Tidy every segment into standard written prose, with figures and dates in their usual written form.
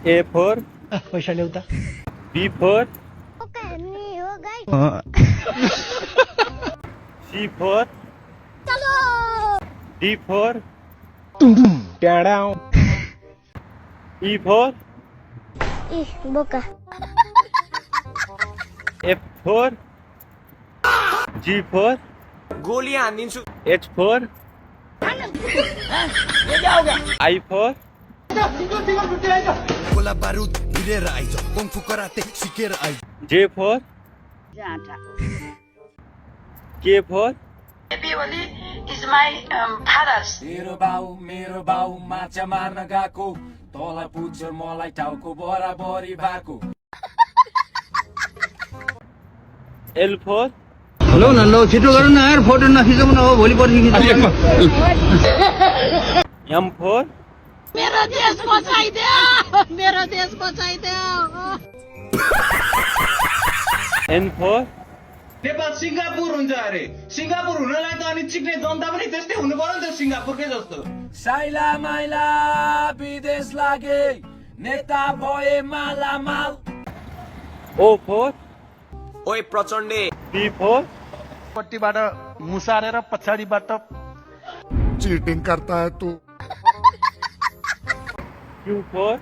A for पैसा ल्याउता B for C for D for E for बोका F for G for गोलियां हानिदिन्छु H for I for गोला बारुद हिरेर आइज कुंफु कराते सिकेर आइज J for K for Bivali is my father's. मेरो बाउ माछा मार्न गएको तँलाई पुग्छ मलाई टाउको बराबरी भएको L for हेलो न लो छिटो गर्नु न यार फोटो नखिचौँ न हो भोलि पर्सि खिच्छ M for मेरो देश बचाइदेऊ N for नेपाल सिङ्गापुर हुन्छ अरे सिङ्गापुर हुनलाई त अनि चिक्ने जनता पनि त्यस्तै हुनु पर्यो नि त सिङ्गापुरकै जस्तो साइला माइला विदेश लागे नेता भए मालामाल O for ओए प्रचण्डे P for पट्टिबाट मुसारेर पछाडिबाट चीटिंग करता है तू Q for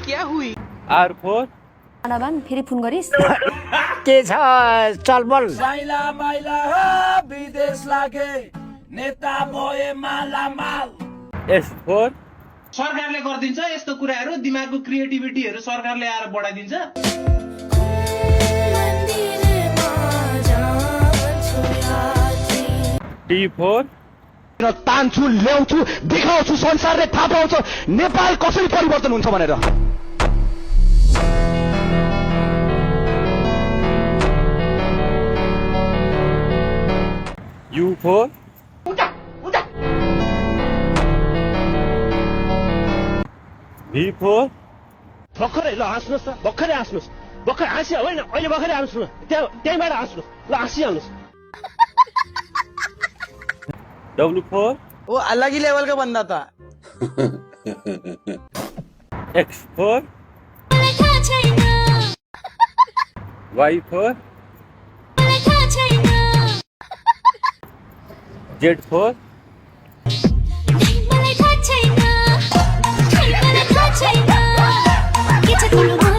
क्या हुई R for अनबान फेरि फोन गरिस् के छ चलबल साइला माइला विदेश लागे नेता भए मालामाल S for सरकारले गरिदिन्छ यस्तो कुराहरू दिमागको क्रिएटिभिटीहरू सरकारले आएर बढाइदिन्छ T for तान्छु ल्याउँछु देखाउँछु संसारले थाहा पाउँछ नेपाल कसरी परिवर्तन हुन्छ भनेर U for V for भर्खरै ल हाँस्नुहोस् त भर्खरै हाँस्नुहोस् भर्खर हाँस्यो होइन अहिले भर्खरै हाँस्नु त्यहीँबाट हाँस्नुहोस् ल हाँसिहाल्नुहोस् W for वो अलग ही लेवल का बंदा था X for Y for Z for छैन